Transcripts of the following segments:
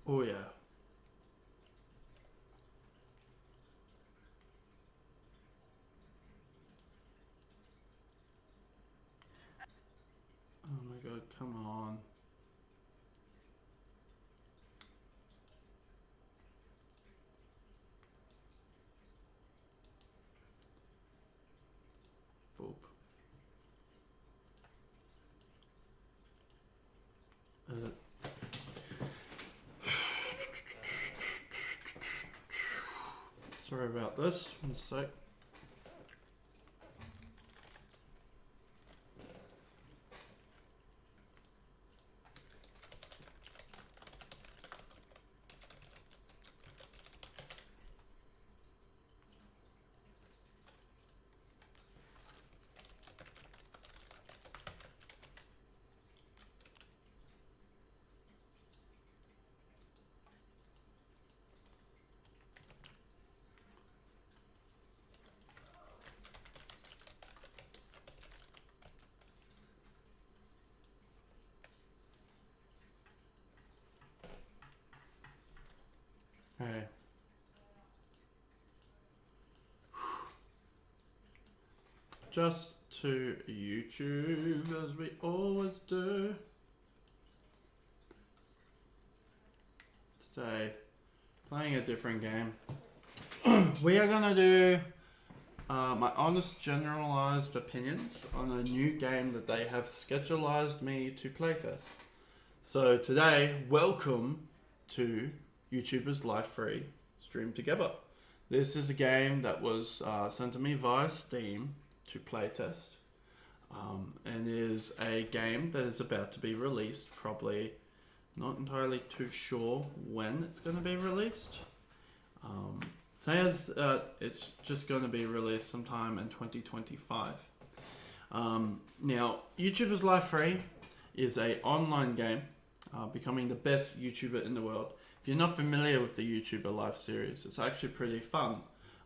Oh yeah. Oh my god, come on. Boop. Sorry about this. One sec. Hey. Just to YouTube as we always do. Today, playing a different game. We are gonna do my honest generalized opinions on a new game that they have scheduled me to playtest. So today, welcome to YouTubers Live Free Stream Together. This is a game that was sent to me via Steam to playtest, and is a game that is about to be released. Probably not entirely too sure when it's going to be released. Says it's just going to be released sometime in 2025. Now, YouTubers Live Free is a online game, becoming the best YouTuber in the world. If you're not familiar with the YouTuber Live series, it's actually pretty fun.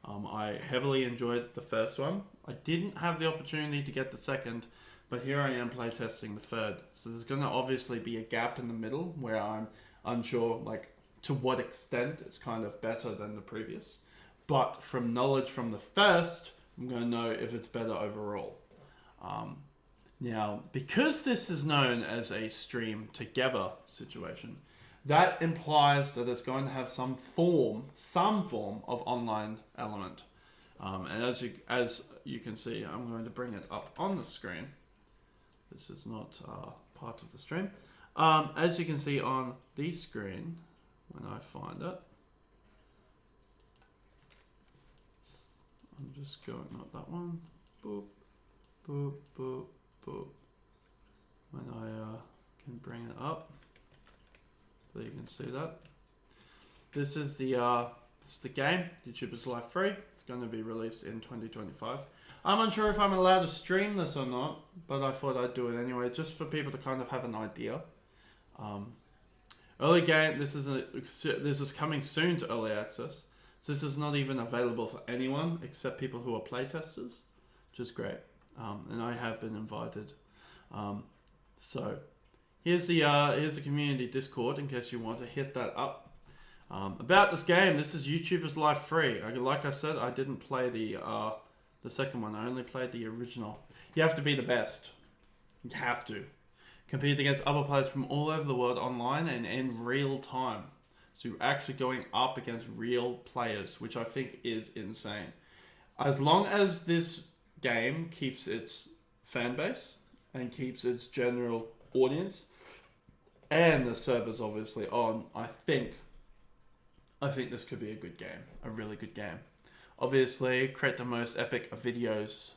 I heavily enjoyed the first one. I didn't have the opportunity to get the second, but here I am playtesting the third. So there's going to obviously be a gap in the middle where I'm unsure like to what extent it's kind of better than the previous. But from knowledge from the first, I'm going to know if it's better overall. Now, because this is known as a stream together situation, that implies that it's going to have some form of online element. And as you can see, I'm going to bring it up on the screen. This is not part of the stream. As you can see on the screen, when I find it, I'm just going, not that one. Boop, boop, boop, boop. When I can bring it up, so you can see that. This is the game, YouTubers Live Free. It's going to be released in 2025. I'm unsure if I'm allowed to stream this or not, but I thought I'd do it anyway, just for people to kind of have an idea. Early game, this is coming soon to early access. So this is not even available for anyone except people who are playtesters, which is great. And I have been invited. So here's the community Discord in case you want to hit that up. About this game, this is YouTubers Live Free. Like I said, I didn't play the second one. I only played the original. You have to be the best. You have to compete against other players from all over the world online and in real time. So you're actually going up against real players, which I think is insane. As long as this game keeps its fan base and keeps its general audience, and the server's obviously on, I think this could be a good game, a really good game. Obviously, create the most epic videoed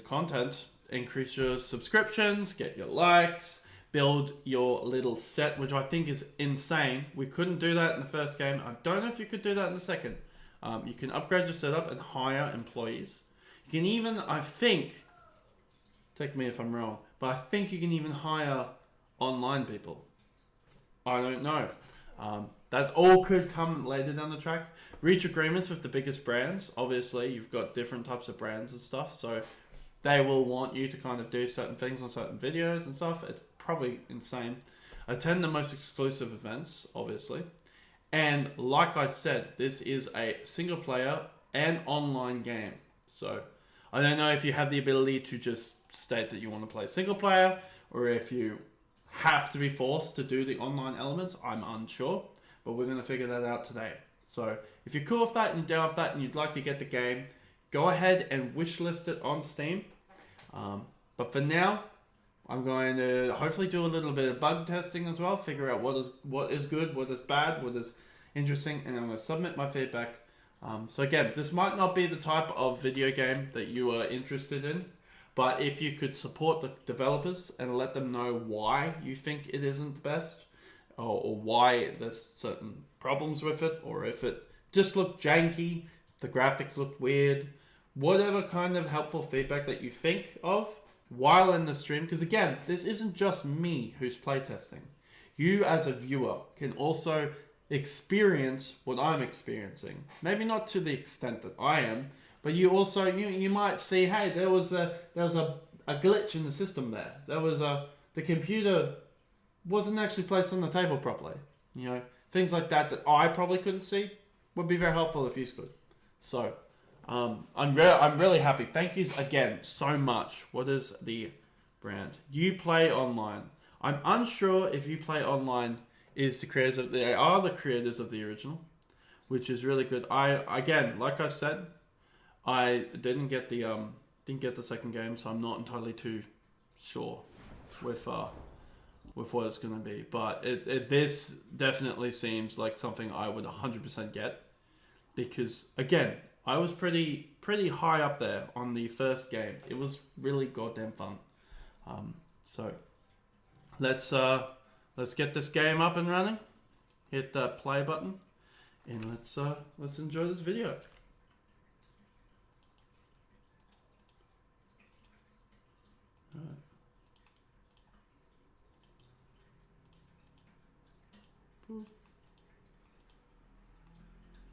content, increase your subscriptions, get your likes, build your little set, which I think is insane. We couldn't do that in the first game. I don't know if you could do that in the second. You can upgrade your setup and hire employees. You can even, I think, take me if I'm wrong, but I think you can even hire online people. I don't know. That all could come later down the track. Reach agreements with the biggest brands. Obviously, you've got different types of brands and stuff, so they will want you to kind of do certain things on certain videos and stuff. It's probably insane. attend the most exclusive events, obviously. And like I said, this is a single player and online game. So I don't know if you have the ability to just state that you want to play single player, or if you have to be forced to do the online elements. I'm unsure, but we're going to figure that out today. So if you're cool with that and you're down with that and you'd like to get the game, go ahead and wishlist it on Steam. But for now, I'm going to hopefully do a little bit of bug testing as well, figure out what is good, what is bad, what is interesting, and I'm going to submit my feedback. So again, this might not be the type of video game that you are interested in, but if you could support the developers and let them know why you think it isn't the best, or why there's certain problems with it, or if it just looked janky, the graphics looked weird, whatever kind of helpful feedback that you think of while in the stream, because again, this isn't just me who's playtesting. You as a viewer can also experience what I'm experiencing. Maybe not to the extent that I am, but you also you might see, hey, there was a glitch in the system there. The computer wasn't actually placed on the table properly. You know, things like that I probably couldn't see would be very helpful if you could. So I'm really happy. Thank you again so much. What is the brand? You Play Online. I'm unsure if You Play Online is the creators of they are the creators of the original, which is really good. Again, like I said, I didn't get the second game, so I'm not entirely too sure with what it's gonna be. But this definitely seems like something I would 100% get, because again, I was pretty high up there on the first game. It was really goddamn fun. So let's get this game up and running. Hit that play button, and let's enjoy this video. Alright.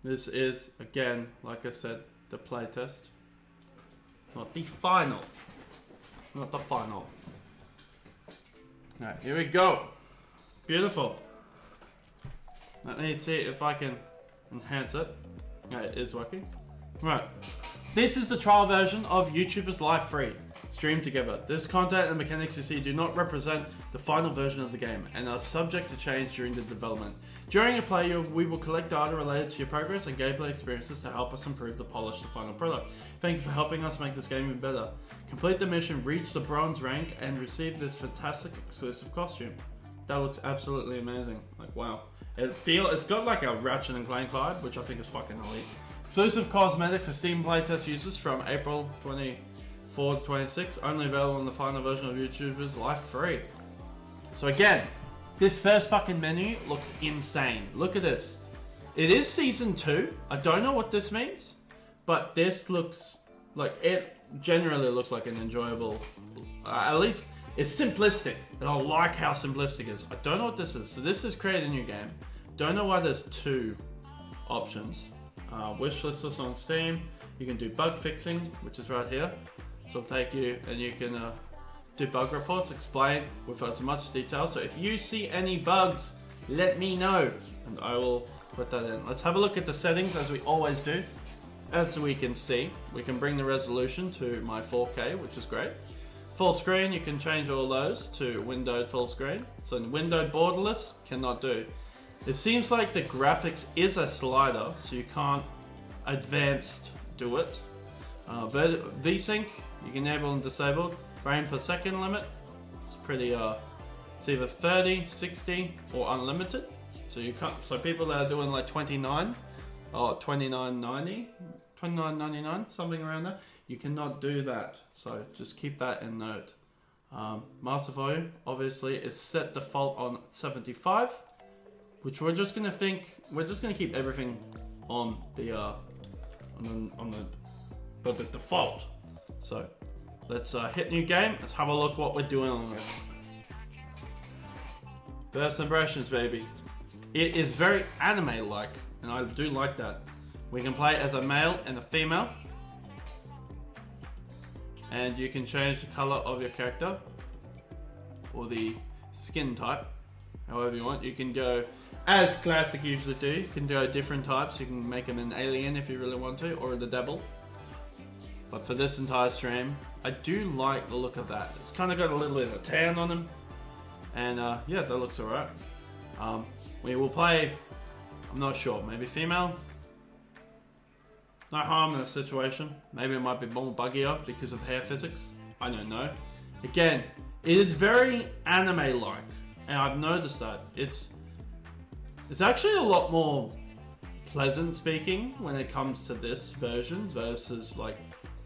This is, again, like I said, the playtest. Not the final. Not the final. Alright, here we go. Beautiful. Let me see if I can enhance it. Yeah, it is working. Right. This is the trial version of YouTubers Live Free. Streamed together. This content and mechanics you see do not represent the final version of the game and are subject to change during the development. During your play, we will collect data related to your progress and gameplay experiences to help us improve the polish the final product. Thank you for helping us make this game even better. Complete the mission, reach the bronze rank, and receive this fantastic exclusive costume. That looks absolutely amazing. Like, wow. It's got like a Ratchet and Clank vibe, which I think is fucking elite. Exclusive cosmetic for Steam playtest users from April 24 to 26. Only available on the final version of YouTubers Live Free. So again, this first fucking menu looks insane. Look at this. It is season 2. I don't know what this means, but this looks like, it generally looks like an enjoyable, at least it's simplistic, and I like how simplistic it is. I don't know what this is. So this is create a new game. Don't know why there's 2 options. Wishlist this on Steam. You can do bug fixing, which is right here. So it'll take you, and you can do bug reports, explain with as much detail. So if you see any bugs, let me know, and I will put that in. Let's have a look at the settings as we always do. As we can see, we can bring the resolution to my 4K, which is great. Full screen, you can change all those to windowed full screen. So in windowed borderless, cannot do. It seems like the graphics is a slider, so you can't advanced do it. VSync, you can enable and disable. Frame per second limit, it's pretty, it's either 30, 60, or unlimited. So you can't, so people that are doing like 29 or 29.90, 29.99, something around there, you cannot do that. So just keep that in note. Master volume, obviously, is set default on 75, which we're just gonna keep everything on the default. So let's hit new game. Let's have a look what we're doing on it. First impressions, baby. It is very anime-like, and I do like that. We can play as a male and a female. And you can change the color of your character, or the skin type, however you want. You can go, as Classic usually do, you can go different types. You can make him an alien if you really want to, or the devil. But for this entire stream, I do like the look of that. It's kind of got a little bit of tan on him. And yeah, that looks alright. We will play, I'm not sure, maybe female? No harm in the situation. Maybe it might be more buggier because of hair physics. I don't know. Again, it is very anime-like. And I've noticed that. It's actually a lot more pleasant speaking when it comes to this version versus like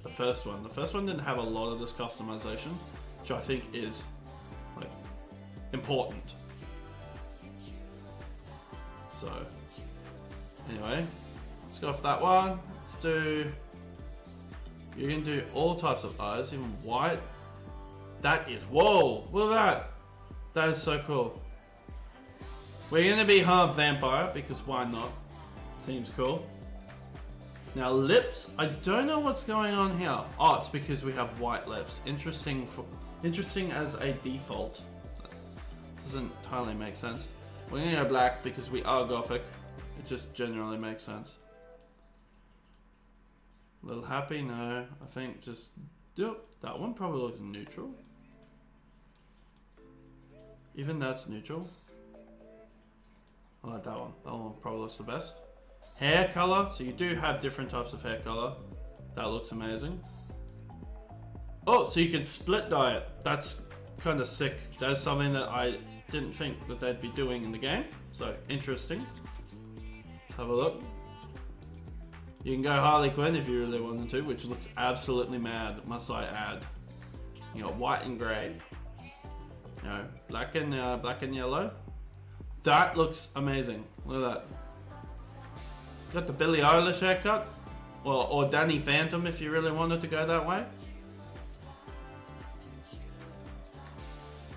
the first one. The first one didn't have a lot of this customization, which I think is like important. So anyway, let's go for that one. Let's do, you can do all types of eyes, even white. That is, whoa, look at that. That is so cool. We're gonna be half vampire because why not? Seems cool. Now lips, I don't know what's going on here. Oh, it's because we have white lips. Interesting as a default. Doesn't entirely make sense. We're gonna go black because we are gothic. It just generally makes sense. A little happy? No, I think just do that one. Probably looks neutral. Even that's neutral. I like that one. That one probably looks the best. Hair color. So you do have different types of hair color. That looks amazing. Oh, so you can split dye it. That's kind of sick. That's something that I didn't think that they'd be doing in the game. So interesting. Let's have a look. You can go Harley Quinn if you really wanted to, which looks absolutely mad, must I add. You got white and grey. You know, black and yellow. That looks amazing. Look at that. Got the Billie Eilish haircut, or Danny Phantom if you really wanted to go that way.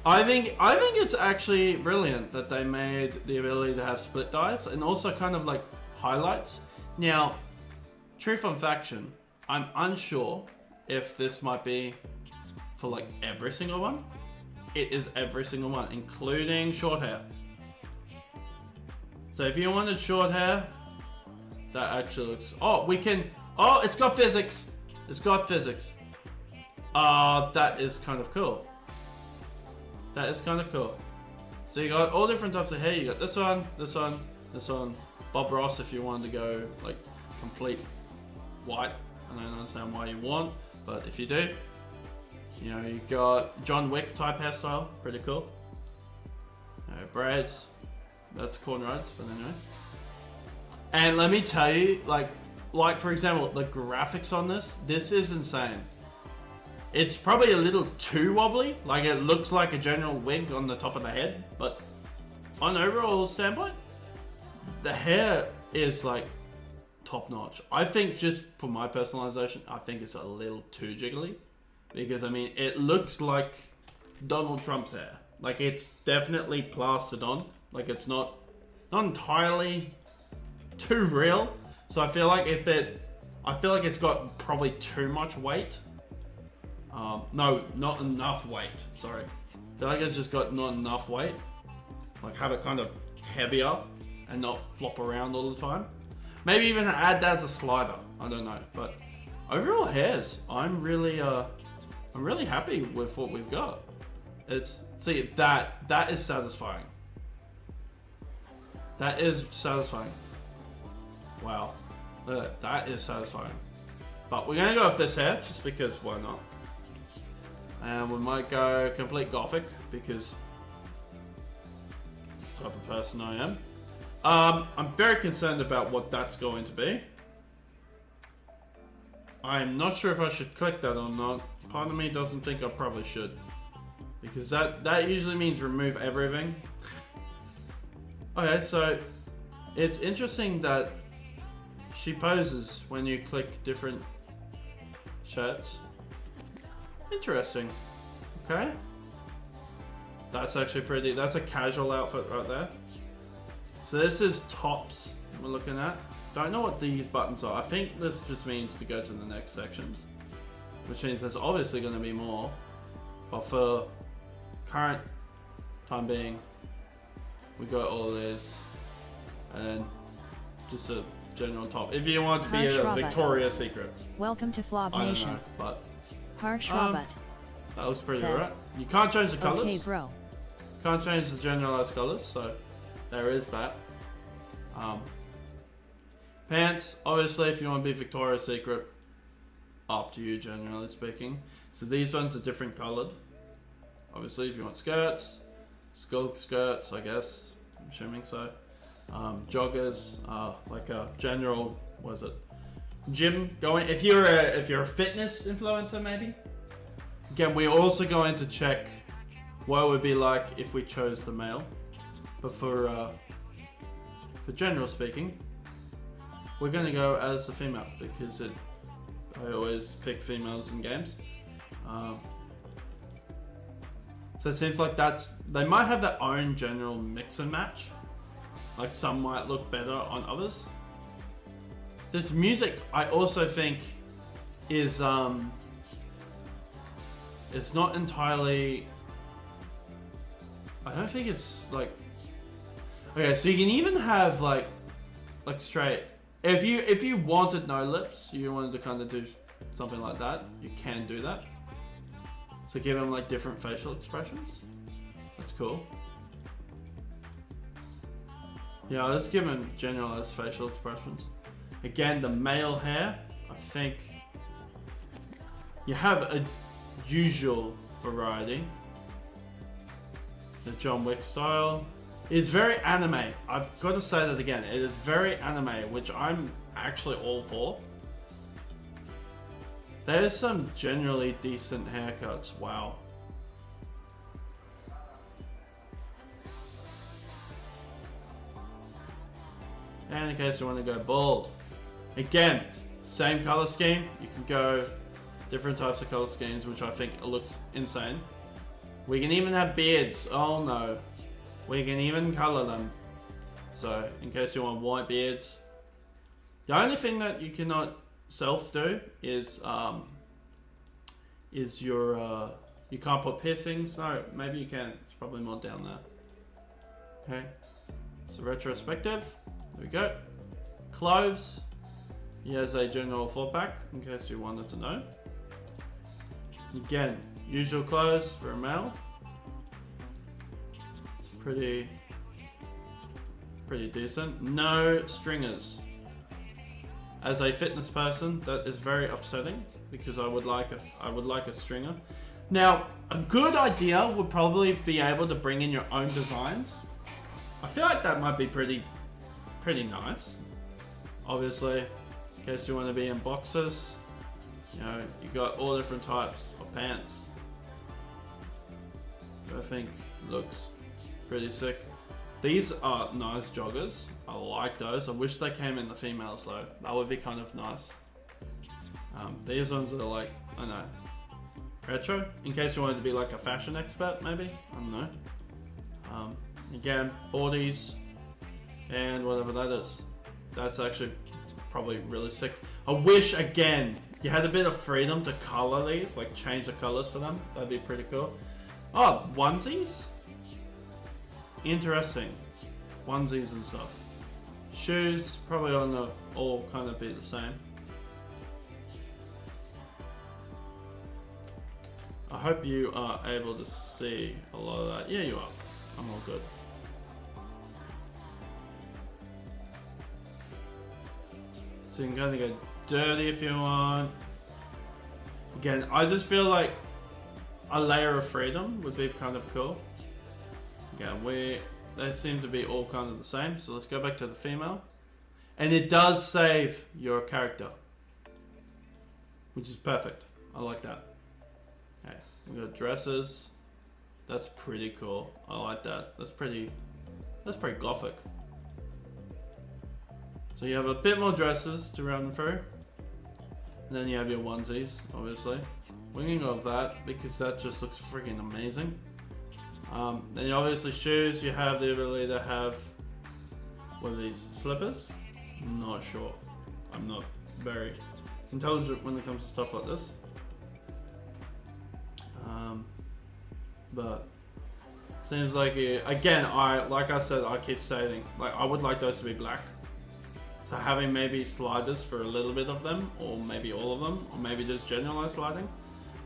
I think it's actually brilliant that they made the ability to have split dyes and also kind of like highlights. Now, truth on faction, I'm unsure if this might be for like every single one. It is every single one, including short hair. So if you wanted short hair, that actually looks, oh, we can, oh, it's got physics. It's got physics. That is kind of cool. That is kind of cool. So you got all different types of hair. You got this one, this one, this one. Bob Ross if you wanted to go like complete white. I don't understand why you want, but if you do, you know, you got John Wick type hairstyle. Pretty cool. Braids. That's cornrows, but anyway. And let me tell you, like for example, the graphics on this is insane. It's probably a little too wobbly, like it looks like a general wig on the top of the head, but on overall standpoint, the hair is like top notch. I think just for my personalization, I think it's a little too jiggly, because I mean, it looks like Donald Trump's hair. Like it's definitely plastered on, like it's not entirely too real. So I feel like it's got probably too much weight. No, not enough weight, sorry. I feel like it's just got not enough weight. Like have it kind of heavier and not flop around all the time. Maybe even add that as a slider, I don't know. But overall hairs, I'm really happy with what we've got. See, that is satisfying. That is satisfying. Wow, that is satisfying. But we're gonna go with this hair, just because why not? And we might go complete gothic, because that's the type of person I am. I'm very concerned about what that's going to be. I'm not sure if I should click that or not. Part of me doesn't think I probably should, because that usually means remove everything. Okay, so it's interesting that she poses when you click different shirts. Interesting. Okay. That's actually pretty, that's a casual outfit right there. So this is tops we're looking at. Don't know what these buttons are. I think this just means to go to the next sections, which means there's obviously going to be more. But for current time being, we got all these, and then just a general top. If you want to be a Victoria's Secret. Welcome to Flob I don't Nation. know, but Harsh Robot. that looks pretty alright. You can't change the colors. Okay, bro. Can't change the generalized colors, so there is that. Pants, obviously, if you want to be Victoria's Secret, up to you, generally speaking. So these ones are different colored. Obviously, if you want skirts, skull skirts, I guess. I'm assuming so. Joggers, like a general, what is it? Gym going. If you're a fitness influencer, maybe. Again, we're also going to check what it would be like if we chose the male. But for general speaking, we're going to go as the female because I always pick females in games. So it seems like they might have their own general mix and match. Like some might look better on others. This music, I also think, is it's not entirely. I don't think it's like. Okay, so you can even have like straight. If you wanted no lips, you wanted to kind of do something like that, you can do that. So give them like different facial expressions. That's cool. Yeah, let's give them generalized facial expressions. Again, the male hair, I think you have a usual variety. The John Wick style is very anime. I've got to say that again. It is very anime, which I'm actually all for. There's some generally decent haircuts. Wow. And in case you want to go bald, again, same color scheme. You can go different types of color schemes, which I think looks insane. We can even have beards. Oh no. We can even color them. So in case you want white beards. The only thing that you cannot self do is your you can't put piercings. No, maybe you can. It's probably more down there. Okay. So retrospective. There we go. Clothes. He has a general 4-pack in case you wanted to know. Again, usual clothes for a male. It's pretty decent. No stringers. As a fitness person, that is very upsetting because I would like a stringer. Now, a good idea would probably be able to bring in your own designs. I feel like that might be pretty nice. Obviously, in case you want to be in boxers, you know, you got all different types of pants. I think looks pretty sick. These are nice joggers. I like those. I wish they came in the females though. That would be kind of nice. These ones are like, I don't know, retro. In case you wanted to be like a fashion expert, maybe. I don't know. Again, boardies and whatever that is. That's actually probably really sick. I wish, again, you had a bit of freedom to color these, like change the colors for them. That'd be pretty cool. Oh, onesies? Interesting. Onesies and stuff. Shoes, probably on the all kind of be the same. I hope you are able to see a lot of that. Yeah, you are. I'm all good. So you can kind of go dirty if you want. Again, I just feel like a layer of freedom would be kind of cool. Again, they seem to be all kind of the same. So let's go back to the female. And it does save your character, which is perfect. I like that. Okay, we got dresses. That's pretty cool. I like that. That's pretty gothic. So you have a bit more dresses to run through. And then you have your onesies, obviously. We're gonna go with that because that just looks freaking amazing. Then you obviously shoes, you have the ability to have, what are these, slippers? I'm not sure. I'm not very intelligent when it comes to stuff like this. But Seems like again, like I said, I keep stating, like I would like those to be black. So having maybe sliders for a little bit of them, or maybe all of them, or maybe just generalized lighting.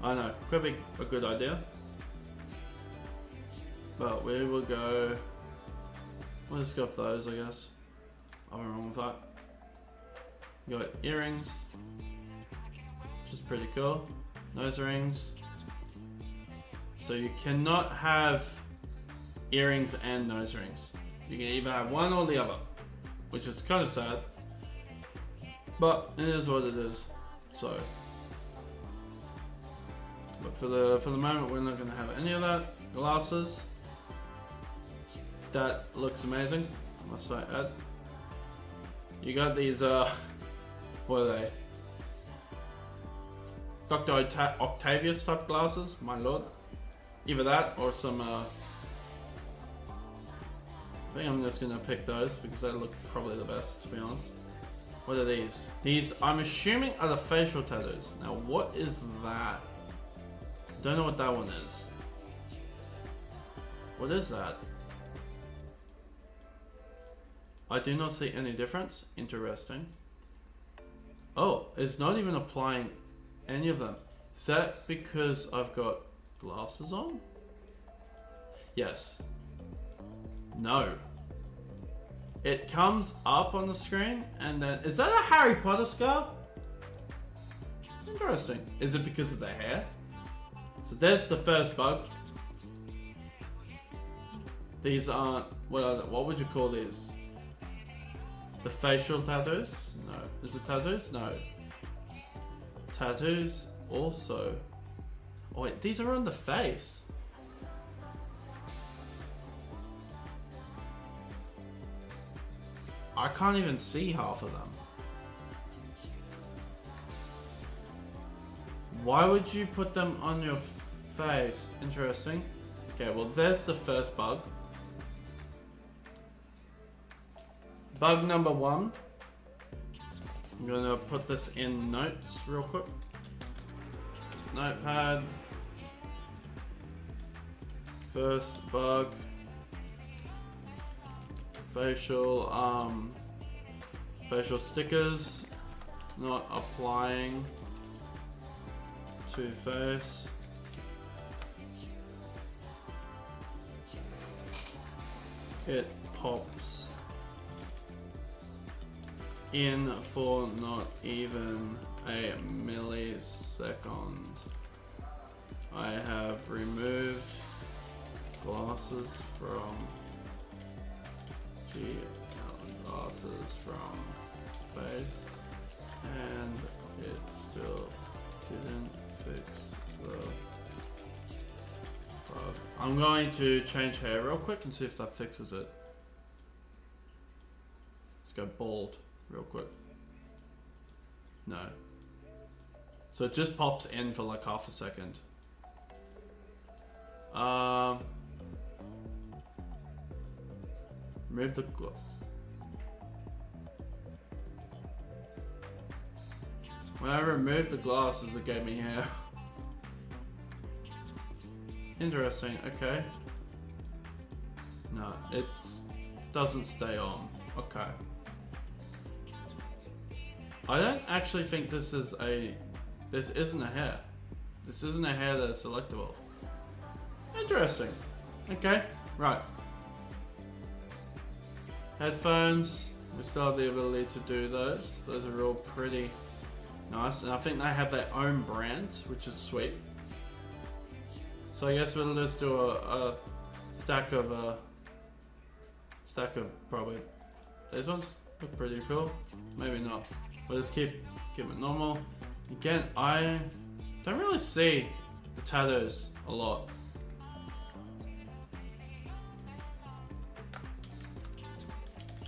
I don't know, could be a good idea. But we will go. We'll just go with those, I guess. I'm wrong with that. You got earrings, which is pretty cool. Nose rings. So you cannot have earrings and nose rings. You can either have one or the other, which is kind of sad. But it is what it is. So, but for the moment, we're not going to have any of that. Glasses. That looks amazing. Must I add? You got these. What are they? Dr. Octavius type glasses. My lord. Either that or some. I think I'm just gonna pick those because they look probably the best, to be honest. What are these? These, I'm assuming, are the facial tattoos. Now, what is that? Don't know what that one is. What is that? I do not see any difference. Interesting. Oh, it's not even applying any of them. Is that because I've got glasses on? Yes. No. It comes up on the screen and then... Is that a Harry Potter scar? Interesting. Is it because of the hair? So there's the first bug. These aren't... What are they? What would you call these? The facial tattoos? No. Is it tattoos? No. Tattoos also... Oh wait, these are on the face. I can't even see half of them. Why would you put them on your face? Interesting. Okay, well there's the first bug. Bug number 1. I'm gonna put this in notes real quick. Notepad. First bug. Facial stickers not applying to face. It pops in for not even a millisecond. I have removed glasses from glasses from face, and it still didn't fix the bug. I'm going to change hair real quick and see if that fixes it. Let's go bald real quick. No. So it just pops in for like half a second. Remove the glove. When I removed the glasses, it gave me hair. Interesting, okay. No, it doesn't stay on. Okay. I don't actually think this isn't a hair. This isn't a hair that's selectable. Interesting. Okay, right. Headphones, we still have the ability to do those. Those are all pretty nice, and I think they have their own brand, which is sweet. So I guess we'll just do a stack of probably these ones. Look pretty cool. Maybe not. We'll just keep it normal. Again, I don't really see the tattoos a lot.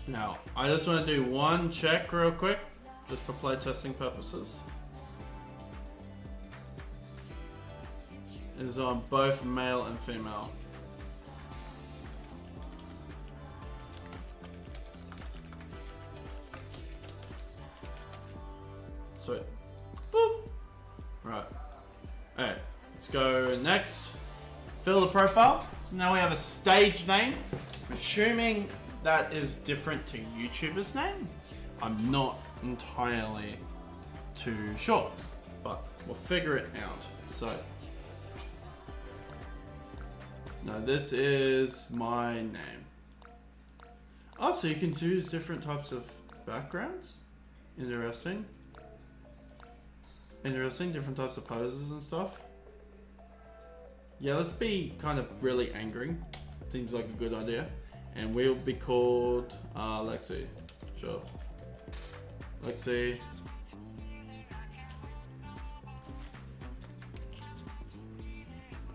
Now, I just want to do one check real quick, just for playtesting purposes. It is on both male and female. Sweet. Boop. Right. Alright, let's go next. Fill the profile. So now we have a stage name. I'm assuming that is different to YouTuber's name. I'm not entirely too sure, but we'll figure it out. So, now this is my name. Oh, so you can choose different types of backgrounds? Interesting. Interesting, different types of poses and stuff. Yeah, let's be kind of really angry. Seems like a good idea. And we'll be called Lexi. Sure. Lexi.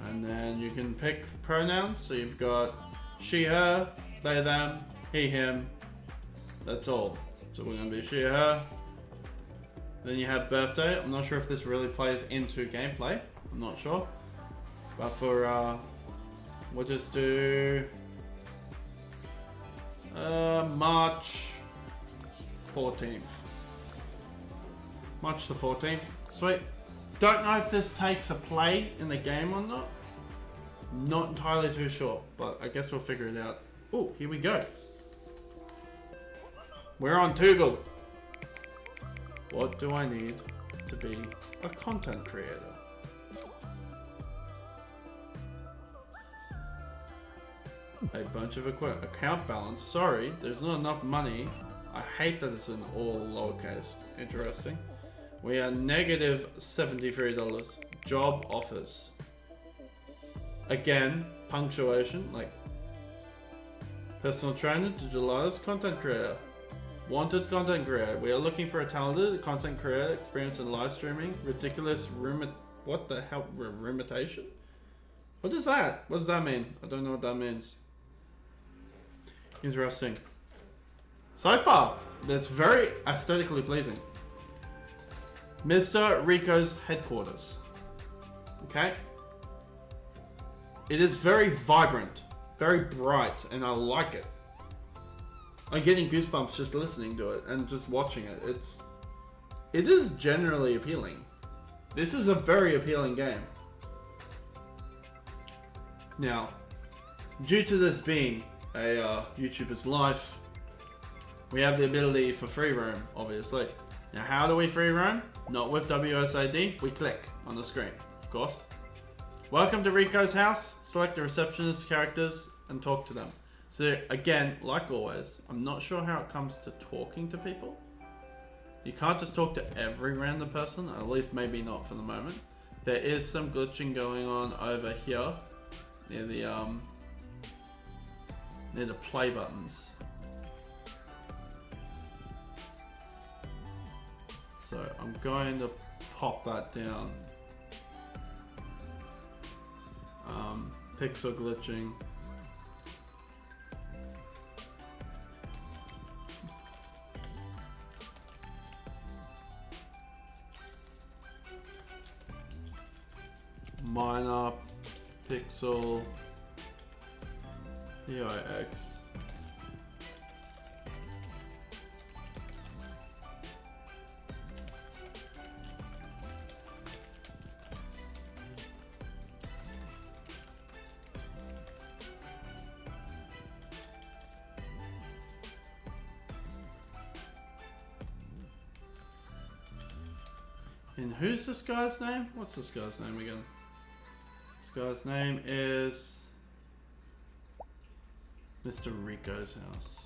And then you can pick pronouns. So you've got she, her, they, them, he, him. That's all. So we're going to be she, her. Then you have birthday. I'm not sure if this really plays into gameplay. I'm not sure. But for, we'll just do March 14th. March the 14th. Sweet. Don't know if this takes a play in the game or not. Not entirely too sure, but I guess we'll figure it out. Oh, here we go. We're on Toogle. What do I need to be a content creator? A bunch of equipment. Account balance. Sorry, there's not enough money. I hate that it's in all lowercase. Interesting. We are negative $73. Job offers. Again, punctuation. Like personal trainer, digital artist, content creator. Wanted content creator. We are looking for a talented content creator, experienced in live streaming. Ridiculous what the hell? Rumitation? What is that? What does that mean? I don't know what that means. Interesting. So far, that's very aesthetically pleasing. Mr. Rico's headquarters. Okay. It is very vibrant, very bright, and I like it. I'm getting goosebumps just listening to it and just watching it. It is generally appealing. This is a very appealing game. Now, due to this being a YouTuber's life, we have the ability for free roam, obviously. Now, how do we free roam? Not with WSAD, we click on the screen, of course. Welcome to Rico's house. Select the receptionist characters and talk to them. So again, like always, I'm not sure how it comes to talking to people. You can't just talk to every random person, at least maybe not for the moment. There is some glitching going on over here near the play buttons. So I'm going to pop that down. Pixel glitching. Minor pixel PIX. And who's this guy's name? What's this guy's name again? This guy's name is Mr. Rico's house.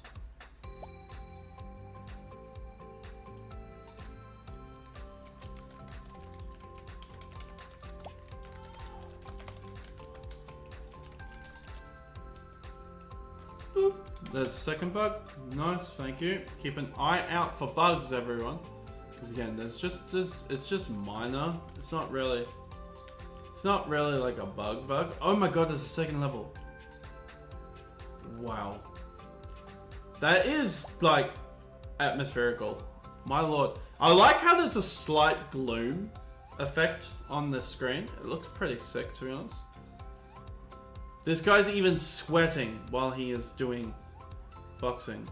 Boop. There's a second bug. Nice, thank you. Keep an eye out for bugs, everyone. Because again, it's just minor. It's not really like a bug. Oh my god, there's a second level. Wow. That is like atmospherical. My lord. I like how there's a slight gloom effect on the screen. It looks pretty sick, to be honest. This guy's even sweating while he is doing boxing.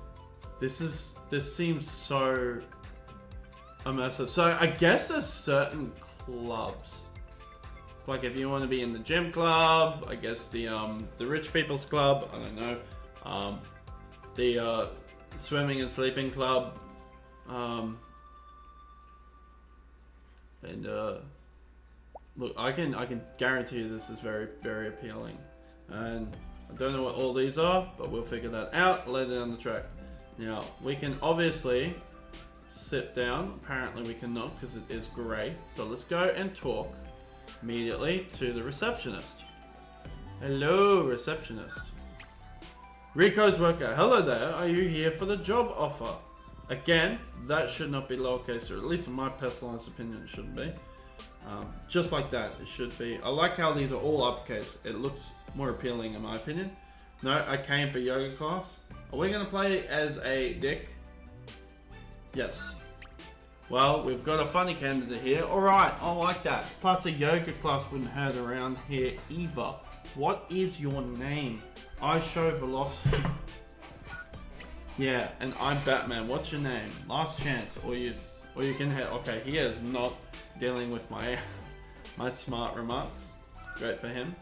This seems so immersive. So I guess there's certain clubs It's like if you want to be in the gym club, I guess the rich people's club, I don't know, the swimming and sleeping club, and look, I can guarantee you this is very, very appealing, and I don't know what all these are, but we'll figure that out later down the track. Now we can obviously sit down. Apparently we cannot because it is grey. So let's go and talk immediately to the receptionist. Hello, receptionist. Rico's worker. Hello there. Are you here for the job offer? Again, that should not be lowercase, or at least in my personalized opinion, it shouldn't be. Just like that, it should be. I like how these are all uppercase. It looks more appealing in my opinion. No, I came for yoga class. Are we going to play as a dick? Yes. Well, we've got a funny candidate here. Alright, I like that. Plus a yoga class wouldn't hurt around here either. What is your name? I show velocity. Yeah, and I'm Batman. What's your name? Last chance. Or you can hit. Okay, he is not dealing with my smart remarks. Great for him.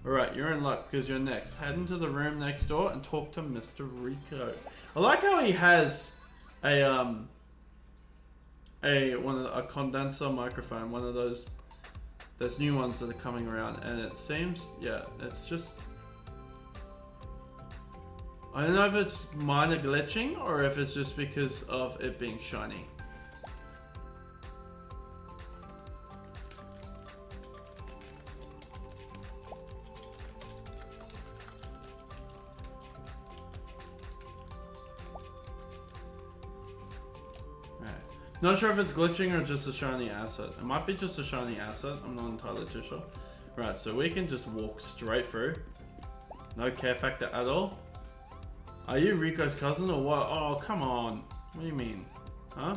Alright, you're in luck because you're next. Head into the room next door and talk to Mr. Rico. I like how he has a condenser microphone, one of those new ones that are coming around, and it seems, yeah, it's just, I don't know if it's minor glitching or if it's just because of it being shiny. Not sure if it's glitching or just a shiny asset. It might be just a shiny asset. I'm not entirely too sure. Right, so we can just walk straight through. No care factor at all. Are you Rico's cousin or what? Oh, come on. What do you mean? Huh?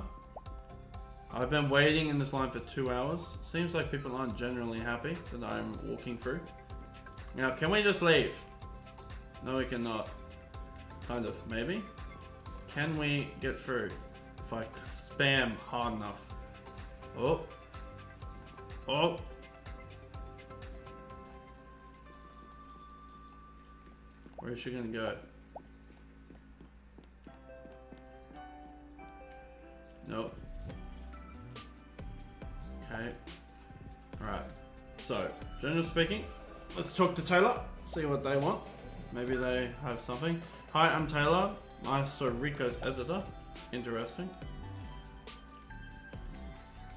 I've been waiting in this line for 2 hours. Seems like people aren't generally happy that I'm walking through. Now, can we just leave? No, we cannot. Kind of, maybe. Can we get through? If I spam hard enough. Oh. Oh. Where is she gonna go? Nope. Okay. Alright. So, generally speaking, let's talk to Taylor. See what they want. Maybe they have something. Hi, I'm Taylor. Master Rico's editor. Interesting.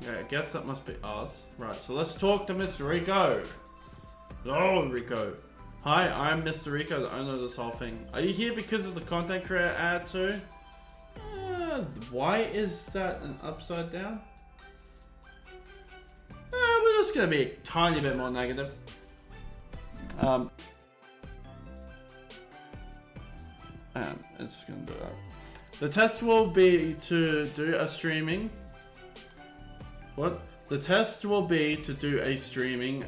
Yeah, I guess that must be us. Right, so let's talk to Mr. Rico. Oh, Rico. Hi, I'm Mr. Rico, the owner of this whole thing. Are you here because of the content creator ad too? Why is that an upside down? We're just gonna be a tiny bit more negative. And it's gonna do that. The test will be to do a streaming. What? The test will be to do a streaming.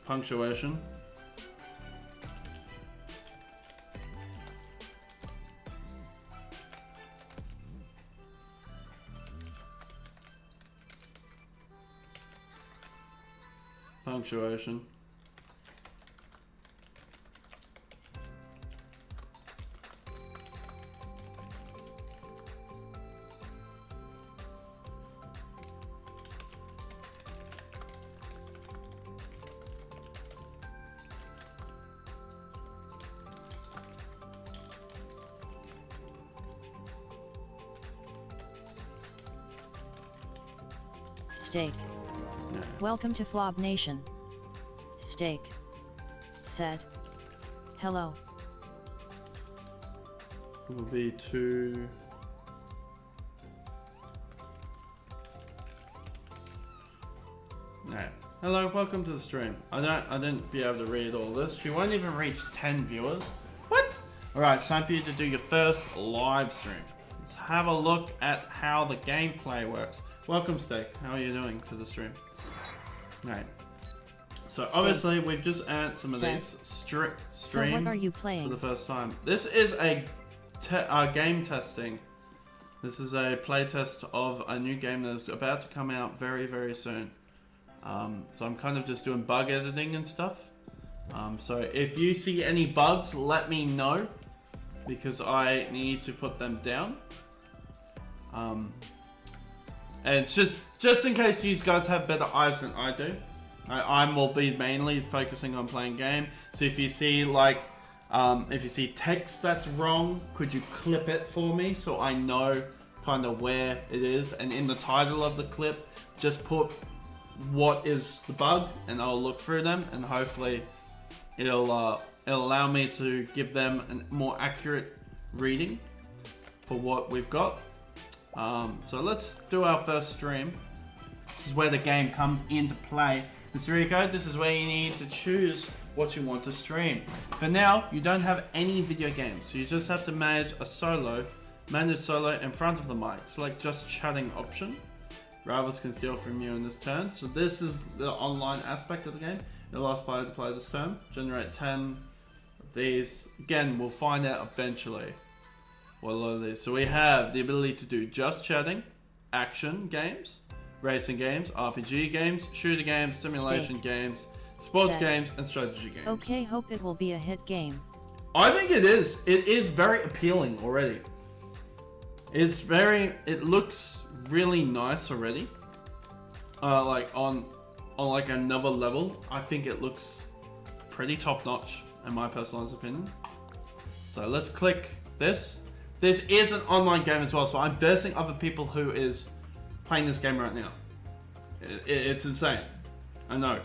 Punctuation. Punctuation. Steak. No. Welcome to Flob Nation. Steak said, hello. Will be to no. Hello, welcome to the stream. I didn't be able to read all this. She won't even reach 10 viewers. What? Alright, it's time for you to do your first live stream. Let's have a look at how the gameplay works. Welcome, Steak. How are you doing to the stream? Alright. So obviously we've just earned some of these stream So what are you playing? for the first time. This is a game testing. This is a playtest of a new game that is about to come out very, very soon. So I'm kind of just doing bug editing and stuff. So if you see any bugs, let me know, because I need to put them down. And it's just in case you guys have better eyes than I do. I will be mainly focusing on playing game. So if you see like, if you see text that's wrong, could you clip it for me so I know kind of where it is? And in the title of the clip, just put what is the bug, and I'll look through them, and hopefully it'll allow me to give them a more accurate reading for what we've got. So let's do our first stream. This is where the game comes into play. Mr. Rico, this is where you need to choose what you want to stream. For now, you don't have any video games, so you just have to manage solo in front of the mic. Select just chatting option. Rivals can steal from you in this turn. So this is the online aspect of the game. The last player to play this turn. Generate 10 of these. Again, we'll find out eventually what a lot of these. So we have the ability to do just chatting, action games, racing games, RPG games, shooter games, simulation games, sports games, and strategy games. Okay, hope it will be a hit game. I think it is. It is very appealing already. It looks really nice already. Like on like another level, I think it looks pretty top notch in my personal opinion. So let's click this. This is an online game as well, so I'm versing other people who is playing this game right now. It's insane. I know.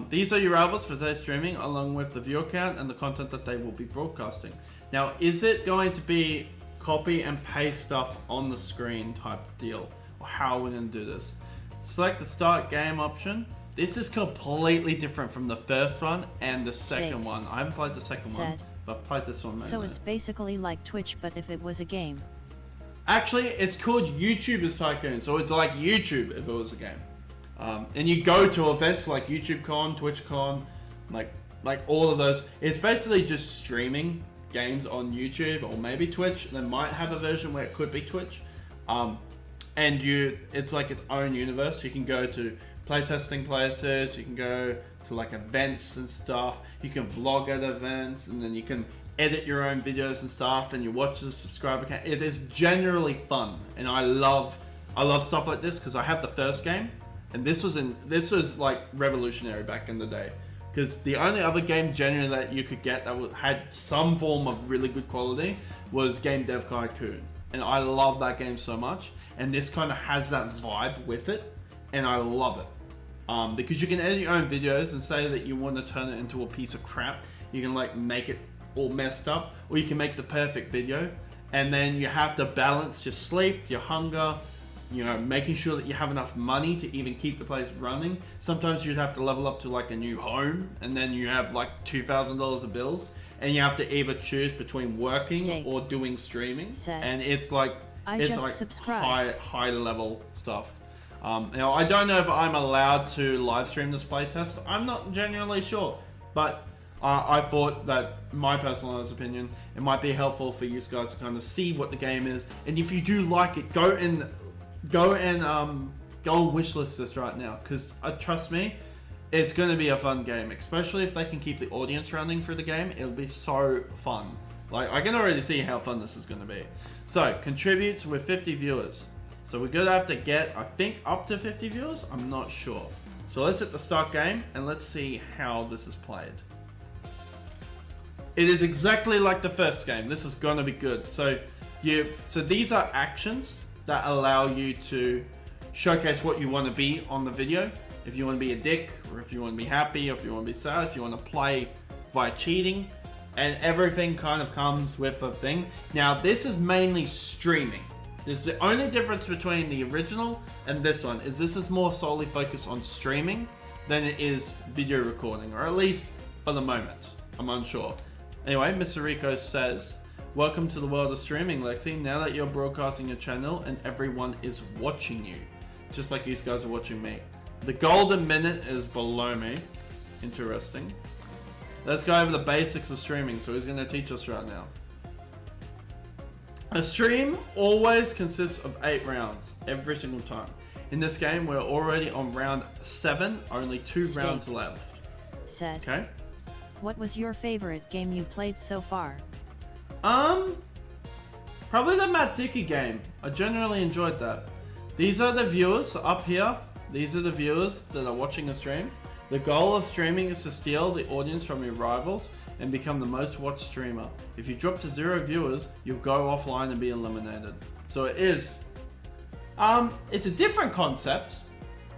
These are your hours for today's streaming, along with the viewer count and the content that they will be broadcasting. Now, is it going to be copy and paste stuff on the screen type deal, or how are we going to do this? Select the start game option. This is completely different from the first one and the second one. I haven't played the second one, but I've played this one mainly. So it's basically like Twitch, but if it was a game. Actually, it's called YouTuber's Tycoon, so it's like YouTube if it was a game. And you go to events like YouTubeCon, TwitchCon, like all of those. It's basically just streaming games on YouTube or maybe Twitch. They might have a version where it could be Twitch. And it's like its own universe. You can go to playtesting places, you can go to like events and stuff. You can vlog at events, and then you can edit your own videos and stuff, and you watch the subscriber count. It is generally fun, and I love stuff like this because I have the first game, and this was like revolutionary back in the day. Because the only other game generally that you could get that had some form of really good quality was Game Dev Tycoon, and I love that game so much. And this kind of has that vibe with it, and I love it. Because you can edit your own videos and say that you want to turn it into a piece of crap. You can like make it all messed up, or you can make the perfect video, and then you have to balance your sleep, your hunger, you know, making sure that you have enough money to even keep the place running. Sometimes you'd have to level up to like a new home, and then you have like $2,000 of bills, and you have to either choose between working or doing streaming. And it's like high level stuff. Now I don't know if I'm allowed to live stream this playtest. I'm not genuinely sure, but I thought that, my personalized opinion, it might be helpful for you guys to kind of see what the game is, and if you do like it, go and wishlist this right now, because trust me, it's going to be a fun game, especially if they can keep the audience running for the game. It'll be so fun. Like, I can already see how fun this is going to be. So, contributes with 50 viewers. So we're going to have to get, I think, up to 50 viewers. I'm not sure. So let's hit the start game, and let's see how this is played. It is exactly like the first game. This is going to be good. So these are actions that allow you to showcase what you want to be on the video. If you want to be a dick, or if you want to be happy, or if you want to be sad, if you want to play via cheating, and everything kind of comes with a thing. Now, this is mainly streaming. This is the only difference between the original and this one, is this is more solely focused on streaming than it is video recording, or at least for the moment. I'm unsure. Anyway, Mr. Rico says, welcome to the world of streaming, Lexi. Now that you're broadcasting your channel and everyone is watching you, just like these guys are watching me. The golden minute is below me. Interesting. Let's go over the basics of streaming. So he's going to teach us right now. A stream always consists of 8 rounds every single time. In this game, we're already on round 7, only 2 rounds left. Said. Okay. What was your favorite game you played so far? Probably the Matt Dickey game. I generally enjoyed that. These are the viewers up here. These are the viewers that are watching the stream. The goal of streaming is to steal the audience from your rivals and become the most watched streamer. If you drop to 0 viewers, you'll go offline and be eliminated. So it is. It's a different concept.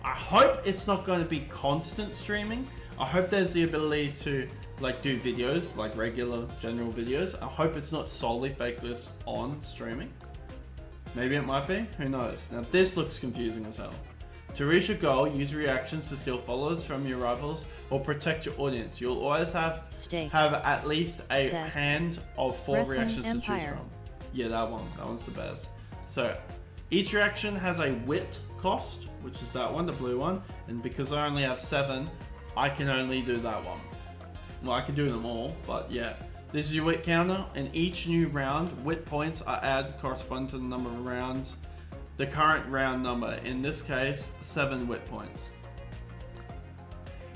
I hope it's not going to be constant streaming. I hope there's the ability to like do videos, like regular general videos. I hope it's not solely focused on streaming. Maybe it might be, who knows. Now this looks confusing as hell. To reach your goal, use reactions to steal followers from your rivals or protect your audience. You'll always have at least a hand of 4 Wrestling reactions Empire. to choose from. Yeah, that one's the best. So each reaction has a wit cost, which is that one, the blue one. And because I only have 7, I can only do that one. Well, I can do them all, but yeah. This is your wit counter, and each new round, wit points are added corresponding to the number of rounds. The current round number, in this case, 7 wit points.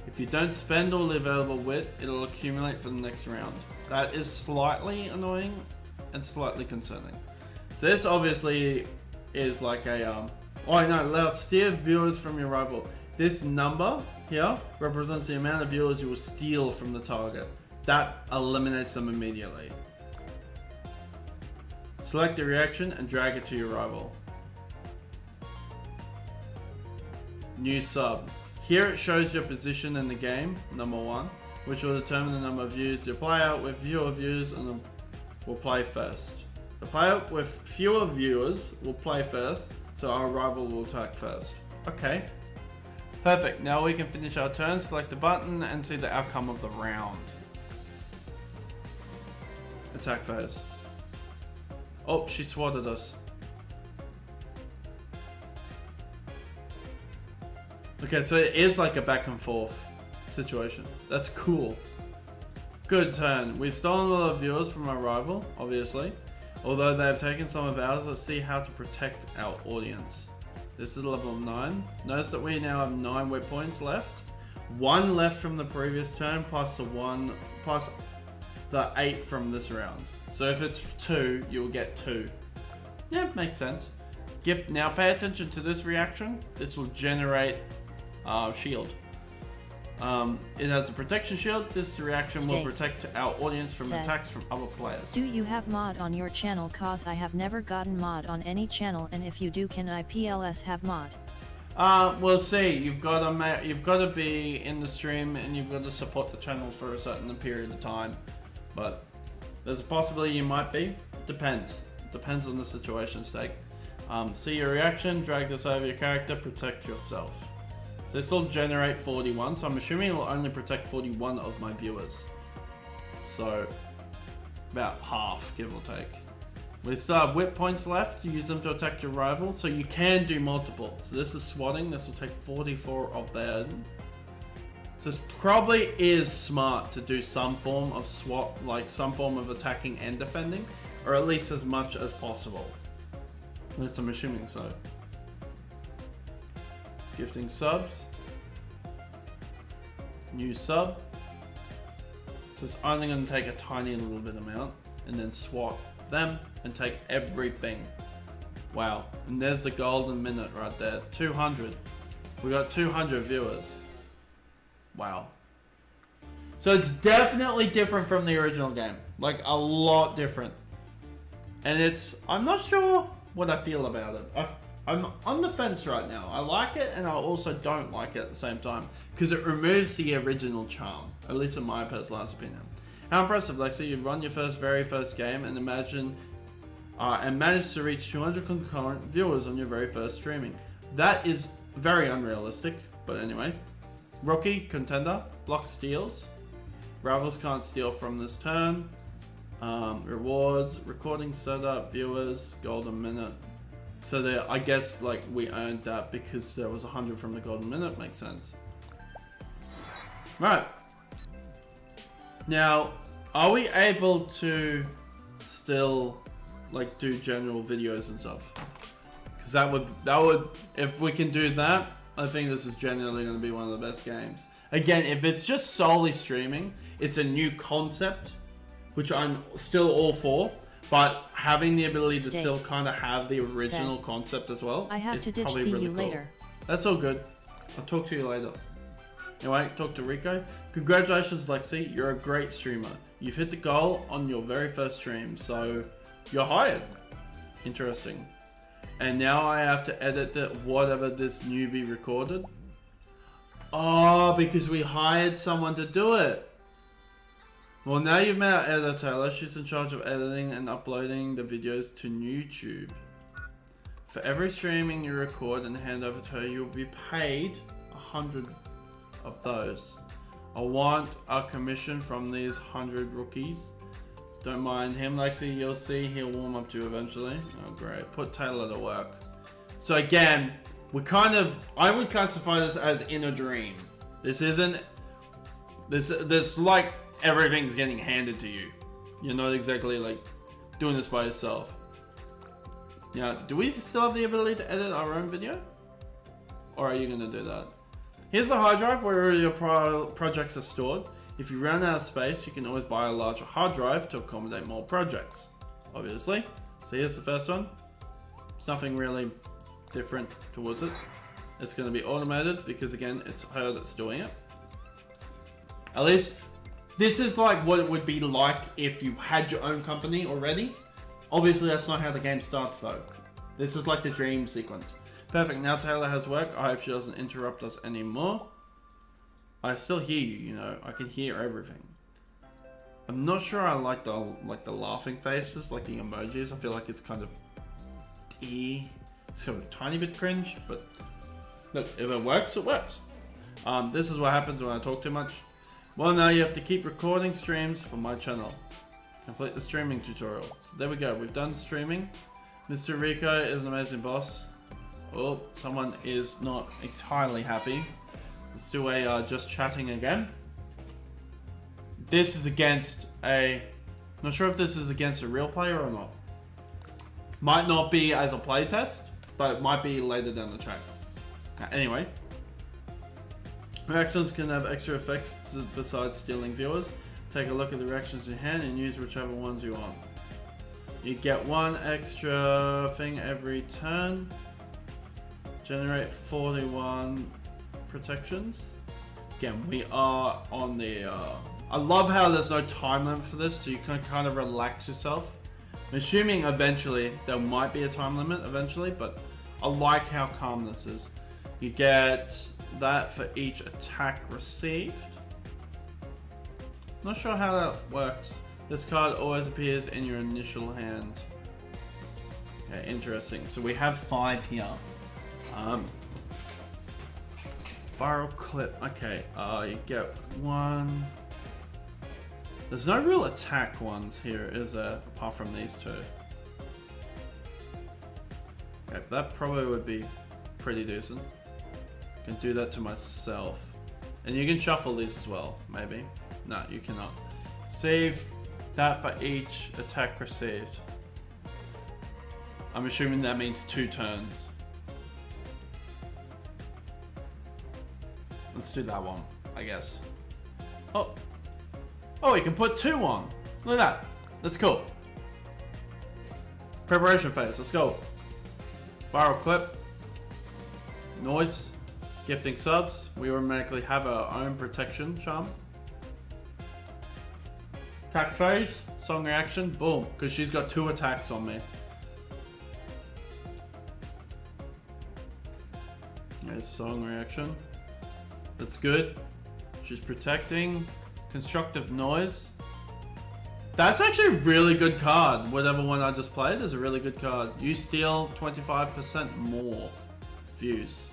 If you don't spend all the available wit, it'll accumulate for the next round. That is slightly annoying and slightly concerning. So this obviously is like a, oh no, allow steer viewers from your rival. This number here represents the amount of viewers you will steal from the target. That eliminates them immediately. Select the reaction and drag it to your rival. New sub. Here it shows your position in the game, number 1, which will determine the number of views. Your player with fewer views and will play first. The player with fewer viewers will play first, so our rival will attack first. Okay. Perfect. Now we can finish our turn, select the button, and see the outcome of the round. Attack phase. Oh, she swatted us. Okay, so it is like a back and forth situation. That's cool. Good turn. We've stolen a lot of viewers from our rival, obviously. Although they have taken some of ours, let's see how to protect our audience. This is level 9. Notice that we now have 9 wit points left. 1 left from the previous turn, plus the 8 from this round. So if it's 2, you'll get 2. Yeah, makes sense. Gift. Now pay attention to this reaction. This will generate shield. It has a protection shield. This reaction will protect our audience from attacks from other players. Do you have mod on your channel? Cause I have never gotten mod on any channel, and if you do, can I PLS have mod? We'll see. You've got to be in the stream and you've got to support the channel for a certain period of time. But there's a possibility you might be. Depends. Depends on the situation stake. See your reaction. Drag this over your character. Protect yourself. So this will generate 41, so I'm assuming it will only protect 41 of my viewers. So, about half, give or take. We still have whip points left to use them to attack your rival, so you can do multiple. So this is swatting, this will take 44 of that. So this probably is smart to do some form of swat, like some form of attacking and defending, or at least as much as possible. At least I'm assuming so. Gifting subs. New sub. So it's only going to take a tiny little bit amount and then swap them and take everything. Wow. And there's the golden minute right there. 200. We got 200 viewers. Wow. So it's definitely different from the original game. Like a lot different. And I'm not sure what I feel about it. I'm on the fence right now. I like it and I also don't like it at the same time because it removes the original charm, at least in my personalized opinion. How impressive, Lexi. You've run your very first game and managed to reach 200 concurrent viewers on your very first streaming. That is very unrealistic, but anyway. Rookie, contender, block steals. Rivals can't steal from this turn. Rewards, recording setup, viewers, golden minute. So there, I guess like we earned that because there was 100 from the golden minute. Makes sense. Right. Now, are we able to still like do general videos and stuff? Because that would, if we can do that, I think this is genuinely going to be one of the best games. Again, if it's just solely streaming, it's a new concept, which I'm still all for. But having the ability to still kind of have the original concept as well, I have to ditch. See you later. That's all good. I'll talk to you later. Anyway, talk to Rico. Congratulations, Lexi. You're a great streamer. You've hit the goal on your very first stream, so you're hired. Interesting. And now I have to edit whatever this newbie recorded. Oh, because we hired someone to do it. Well, now you've met our editor, Taylor. She's in charge of editing and uploading the videos to YouTube. For every streaming you record and hand over to her, you'll be paid 100 of those. I want a commission from these 100 rookies. Don't mind him, Lexi. You'll see he'll warm up to you eventually. Oh, great. Put Taylor to work. So again, I would classify this as in a dream. This isn't, this like everything's getting handed to you. You're not exactly like doing this by yourself. Now, do we still have the ability to edit our own video? Or are you going to do that? Here's the hard drive where your projects are stored. If you run out of space, you can always buy a larger hard drive to accommodate more projects, obviously. So here's the first one. There's nothing really different towards it. It's going to be automated because, again, it's her that's doing it. At least, this is like what it would be like if you had your own company already. Obviously, that's not how the game starts, though. This is like the dream sequence. Perfect. Now Taylor has work. I hope she doesn't interrupt us anymore. I still hear you, you know. I can hear everything. I'm not sure I like the laughing faces, like the emojis. I feel like it's kind of it's kind of a tiny bit cringe, but look, if it works, it works. This is what happens when I talk too much. Well, now you have to keep recording streams for my channel. Complete the streaming tutorial. So there we go. We've done streaming. Mr. Rico is an amazing boss. Oh, someone is not entirely happy. Let's do a just chatting again. This is against a... Not sure if this is against a real player or not. Might not be as a playtest, but it might be later down the track. Anyway. Reactions can have extra effects besides stealing viewers. Take a look at the reactions in hand and use whichever ones you want. You get one extra thing every turn. Generate 41 protections. Again, we are on the... I love how there's no time limit for this, so you can kind of relax yourself. I'm assuming eventually there might be a time limit eventually, but I like how calm this is. You get that for each attack received. Not sure how that works. This card always appears in your initial hand. Okay, interesting. So we have 5 here. Viral clip. Okay, you get 1. There's no real attack ones here, is there? Apart from these 2. Okay, that probably would be pretty decent. I can do that to myself. And you can shuffle these as well, maybe. No, you cannot. Save that for each attack received. I'm assuming that means 2 turns. Let's do that one, I guess. Oh, we can put 2 on. Look at that. That's cool. Preparation phase. Let's go. Viral clip. Noise. Gifting subs. We automatically have our own protection charm. Attack phase. Song reaction. Boom. Because she's got 2 attacks on me. There's song reaction. That's good. She's protecting. Constructive noise. That's actually a really good card. Whatever one I just played is a really good card. You steal 25% more views.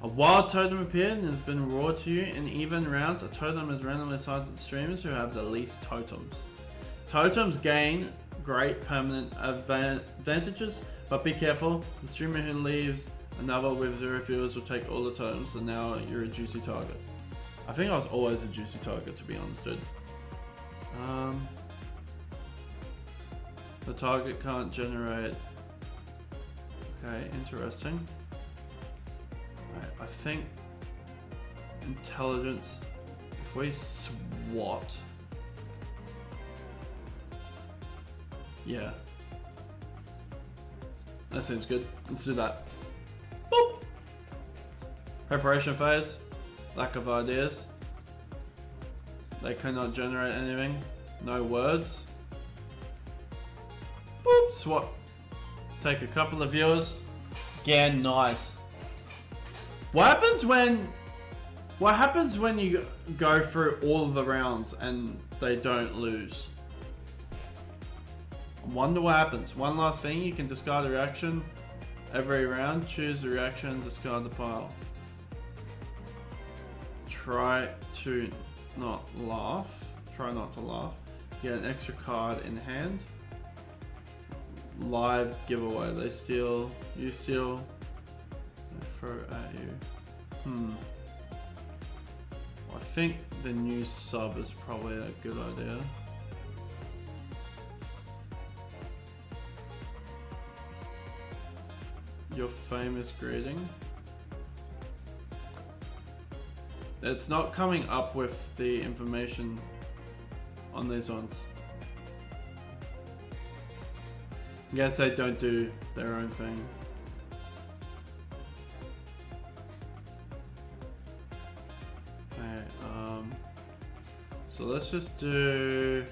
A wild totem appeared and has been rewarded to you. In even rounds, a totem is randomly assigned to the streamers who have the least totems. Totems gain great permanent advantages, but be careful. The streamer who leaves another with 0 viewers will take all the totems, so now you're a juicy target. I think I was always a juicy target, to be honest, dude. The target can't generate... Okay, interesting. I think intelligence, if we SWAT, yeah, that seems good. Let's do that. Boop. Preparation phase, lack of ideas. They cannot generate anything. No words. Boop, SWAT. Take a couple of viewers. Again, nice. What happens when you go through all of the rounds and they don't lose? I wonder what happens. One last thing, you can discard a reaction every round. Choose the reaction, discard the pile. Try to not laugh. Try not to laugh. Get an extra card in hand. Live giveaway. They steal, you steal, they throw at you. I think the new sub is probably a good idea. Your famous greeting. It's not coming up with the information on these ones. I guess they don't do their own thing. Okay, so let's just do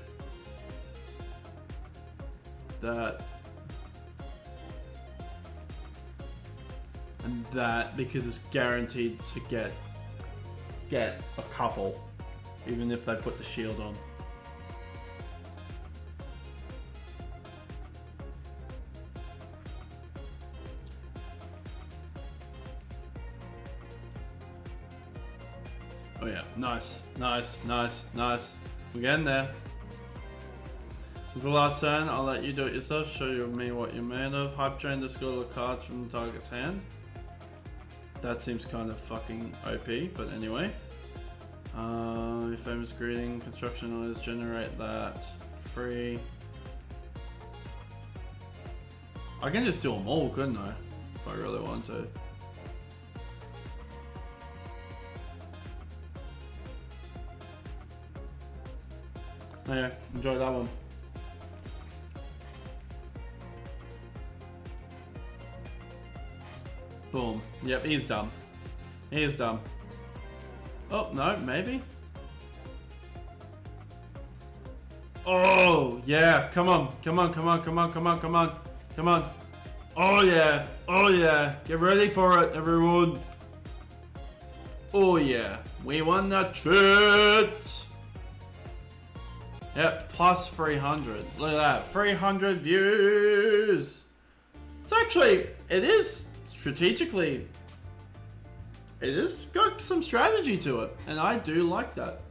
that and that because it's guaranteed to get a couple, even if they put the shield on. Oh yeah, nice, nice, nice, nice. We're getting there. This is the last turn. I'll let you do it yourself. Show me what you're made of. Hype train discard the cards from the target's hand. That seems kind of fucking OP, but anyway. Your famous greeting, construction noise, generate that. Free. I can just do them all, couldn't I? If I really want to. Yeah, enjoy that one. Boom. Yep, he's done. He is done. Oh, no, maybe? Oh, yeah. Come on. Come on, come on, come on, come on, come on. Come on. Oh, yeah. Oh, yeah. Get ready for it, everyone. Oh, yeah. We won that shit. Yep, plus 300. Look at that. 300 views. It's actually, it is strategically, it has got some strategy to it. And I do like that.